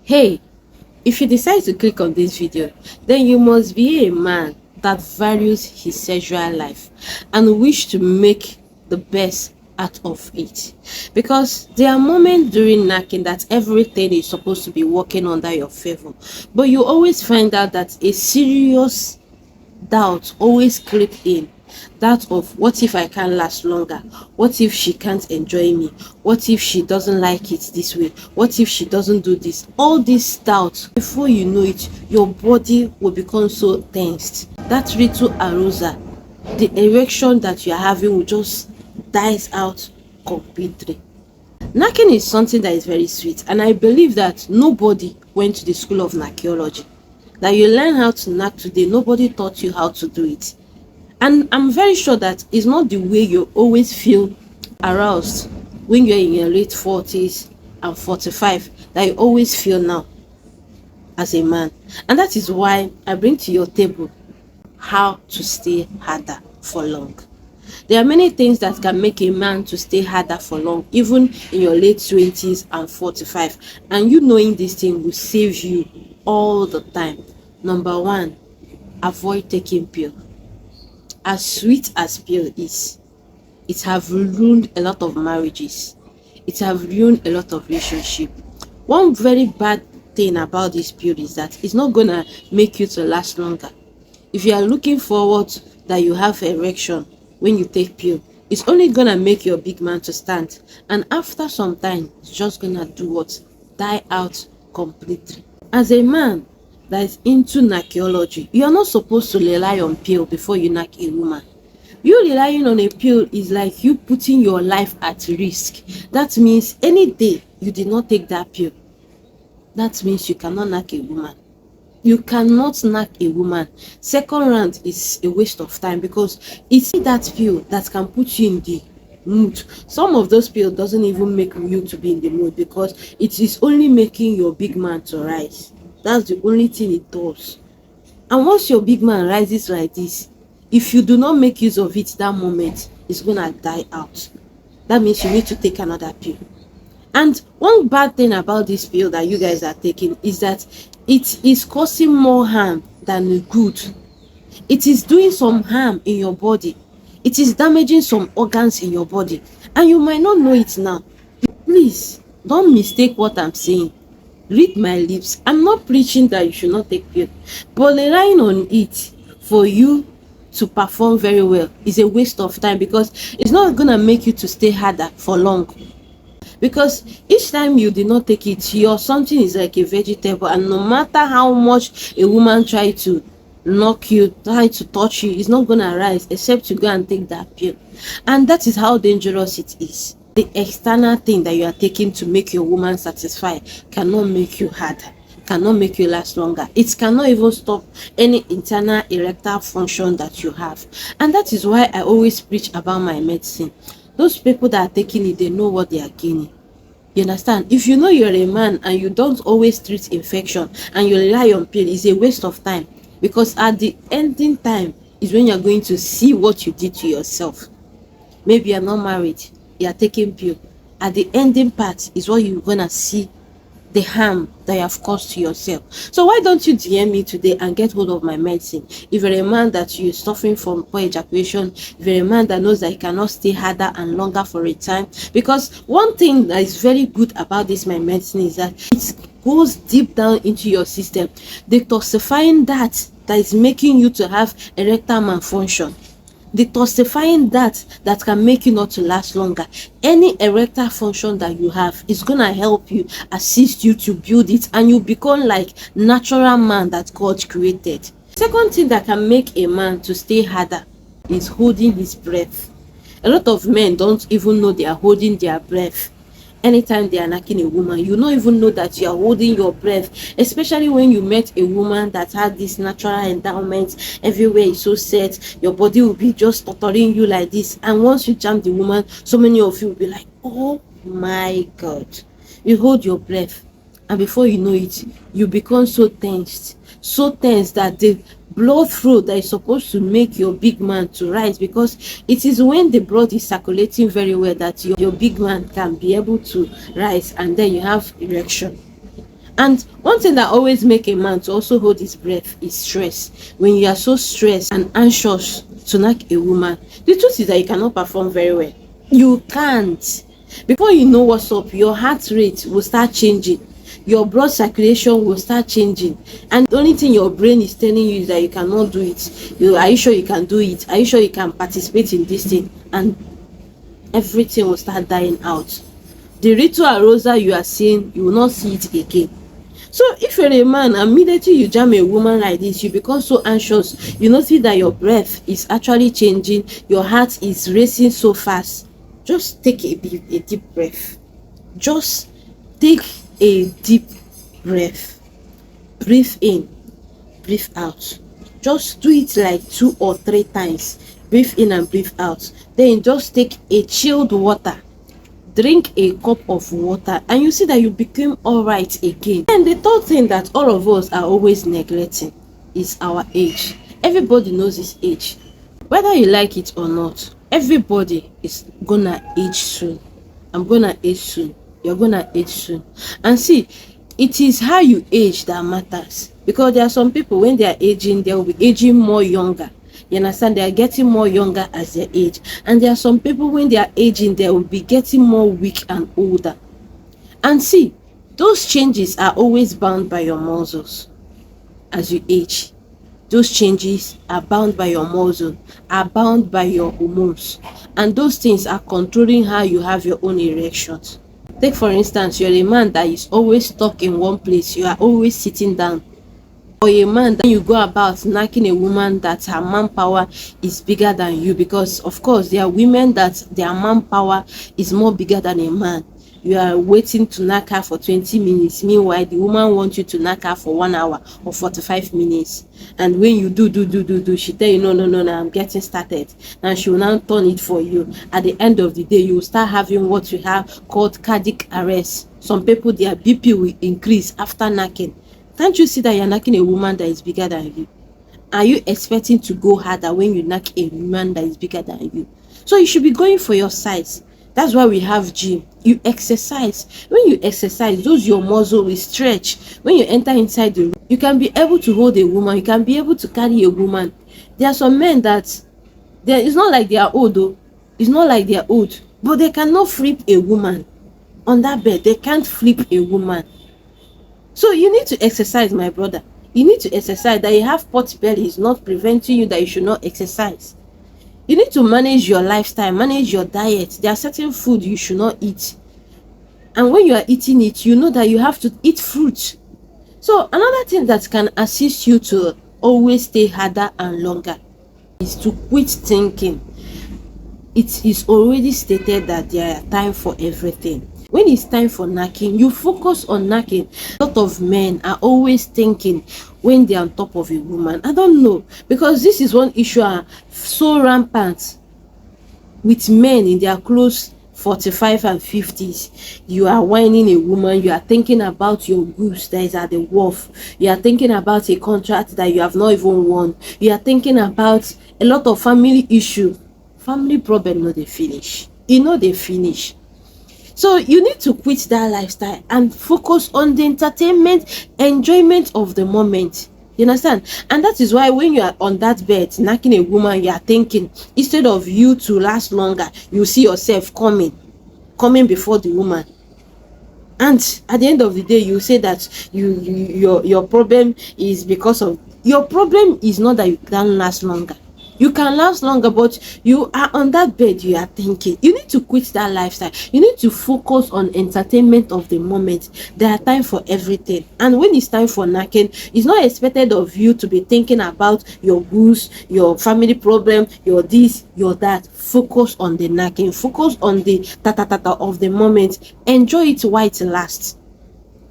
Hey, if you decide to click on this video, then you must be a man that values his sexual life and wish to make the best out of it. Because there are moments during knacking that everything is supposed to be working under your favor, but you always find out that a serious doubt always creep in. That of, what if I can't last longer? What if she can't enjoy me? What if she doesn't like it this way? What if she doesn't do this? All these doubts, before you know it, your body will become so tensed. That little arousal, the erection that you're having will just dies out completely. Knacking is something that is very sweet, and I believe that nobody went to the school of knackyology. That you learn how to knack today, nobody taught you how to do it. And I'm very sure that it's not the way you always feel aroused when you're in your late 40s and 45 that you always feel now as a man. And that is why I bring to your table how to stay harder for long. There are many things that can make a man to stay harder for long, even in your late 20s and 45. And you knowing this thing will save you all the time. Number one, avoid taking pills. As sweet as pill is, it have ruined a lot of marriages. It have ruined a lot of relationship. One very bad thing about this pill is that it's not gonna make you to last longer. If you are looking forward that you have erection when you take pill, it's only gonna make your big man to stand, and after some time it's just gonna do what? Die out completely. As a man that is into knackyology, you are not supposed to rely on pill before you knack a woman. You relying on a pill is like you putting your life at risk. That means any day you did not take that pill, that means you cannot knack a woman. You cannot knack a woman. Second round is a waste of time, because it's that pill that can put you in the mood. Some of those pills doesn't even make you to be in the mood, because it is only making your big man to rise. That's the only thing it does. And once your big man rises like this, if you do not make use of it that moment, it's gonna die out. That means you need to take another pill. And one bad thing about this pill that you guys are taking is that it is causing more harm than good. It is doing some harm in your body. It is damaging some organs in your body, and you might not know it now. Please don't mistake what I'm saying. Read my lips. I'm not preaching that you should not take pill, but relying on it for you to perform very well is a waste of time, because it's not gonna make you to stay harder for long. Because each time you did not take it, your something is like a vegetable, and no matter how much a woman try to knock you, try to touch you, it's not gonna rise except you go and take that pill. And that is how dangerous it is. The external thing that you are taking to make your woman satisfied cannot make you harder, cannot make you last longer. It cannot even stop any internal erectile function that you have. And that is why I always preach about my medicine. Those people that are taking it, they know what they are gaining. You understand? If you know you're a man and you don't always treat infection and you rely on pill, it's a waste of time, because at the ending time is when you're going to see what you did to yourself. Maybe you're not married, you're taking pill. At the ending part is what you're gonna see the harm that you have caused to yourself. So why don't you DM me today and get hold of my medicine? If you're a man that you're suffering from poor ejaculation, if you're a man that knows that you cannot stay harder and longer for a time, because one thing that is very good about this my medicine is that it goes deep down into your system, detoxifying that is making you to have erectile malfunction, detoxifying that can make you not to last longer. Any erectile function that you have is gonna help you, assist you to build it, and you become like natural man that God created. Second thing that can make a man to stay harder is holding his breath. A lot of men don't even know they are holding their breath. Anytime they are knacking a woman, you don't even know that you are holding your breath, especially when you met a woman that had this natural endowment, everywhere is so set, your body will be just torturing you like this, and once you jam the woman, so many of you will be like, oh my God. You hold your breath, and before you know it, you become so tense that the blood flow that is supposed to make your big man to rise, because it is when the blood is circulating very well that your big man can be able to rise, and then you have erection. And one thing that always make a man to also hold his breath is stress. When you are so stressed and anxious to knock a woman, the truth is that you cannot perform very well. You can't. Before you know what's up, your heart rate will start changing, your blood circulation will start changing, and the only thing your brain is telling you is that you cannot do it. Are you sure you can do it? Are you sure you can participate in this thing? And everything will start dying out. The ritual arousal you are seeing, you will not see it again. So if you're a man, immediately you jam a woman like this, you become so anxious, you notice that your breath is actually changing, your heart is racing so fast. Just take a deep breath. Just take a deep breath. Breathe in, breathe out. Just do it like 2 or 3 times. Breathe in and breathe out. Then just take a chilled water. Drink a cup of water and you see that you become all right again. And the third thing that all of us are always neglecting is our age. Everybody knows his age. Whether you like it or not, everybody is gonna age soon. I'm gonna age soon. You're gonna age soon. And see, it is how you age that matters. Because there are some people, when they are aging, they will be aging more younger. You understand? They are getting more younger as they age. And there are some people, when they are aging, they will be getting more weak and older. And see, those changes are always bound by your muscles as you age. Those changes are bound by your muscle, are bound by your hormones. And those things are controlling how you have your own erections. Take for instance, you're a man that is always stuck in one place. You are always sitting down. Or a man that you go about knocking a woman that her manpower is bigger than you, because of course there are women that their manpower is more bigger than a man. You are waiting to knock her for 20 minutes. Meanwhile, the woman wants you to knock her for 1 hour or 45 minutes. And when you do, she tell you, no, I'm getting started. And she will now turn it for you. At the end of the day, you will start having what we have called cardiac arrest. Some people, their BP will increase after knocking. Can't you see that you're knocking a woman that is bigger than you? Are you expecting to go harder when you knock a woman that is bigger than you? So you should be going for your size. That's why we have gym. You exercise. When you exercise, those your muscle will stretch. When you enter inside the room, you can be able to hold a woman. You can be able to carry a woman. There are some men that it's not like they are old though. It's not like they are old, but they cannot flip a woman on that bed. They can't flip a woman. So you need to exercise, my brother. You need to exercise. That you have pot belly is not preventing you that you should not exercise. You need to manage your lifestyle, manage your diet. There are certain food you should not eat. And when you are eating it, you know that you have to eat fruit. So another thing that can assist you to always stay harder and longer is to quit thinking. It is already stated that there are time for everything. When it's time for knocking, you focus on knocking. A lot of men are always thinking when they're on top of a woman. I don't know, because this is one issue so rampant with men in their close 45 and 50s. You are whining a woman, you are thinking about your goods that is at the wharf, you are thinking about a contract that you have not even won, you are thinking about a lot of family issue. Family problem, no, they finish. You know they finish. So you need to quit that lifestyle and focus on the entertainment, enjoyment of the moment. You understand? And that is why when you are on that bed knocking a woman, you are thinking, instead of you to last longer, you see yourself coming before the woman. And at the end of the day, you say that your problem is because of, your problem is not that you can last longer. You can last longer, but you are on that bed, you are thinking. You need to quit that lifestyle. You need to focus on entertainment of the moment. There are time for everything. And when it's time for knocking, it's not expected of you to be thinking about your goose, your family problem, your this, your that. Focus on the knocking. Focus on the ta-ta-ta-ta of the moment. Enjoy it while it lasts.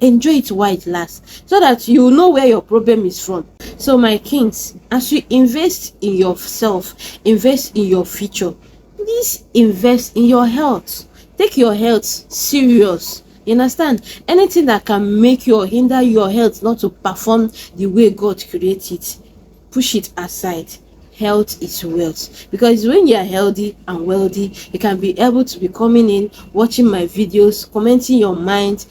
Enjoy it while it lasts, so that you know where your problem is from. So my kings, as you invest in yourself, invest in your future, please invest in your health. Take your health serious. You understand? Anything that can make you or hinder your health not to perform the way God created, push it aside. Health is wealth, because when you are healthy and wealthy, you can be able to be coming in, watching my videos, commenting your mind,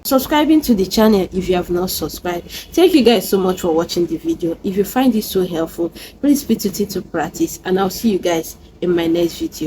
subscribing to the channel if you have not subscribed. Thank you guys so much for watching the video. If you find this so helpful, please put it into practice, and I'll see you guys in my next video.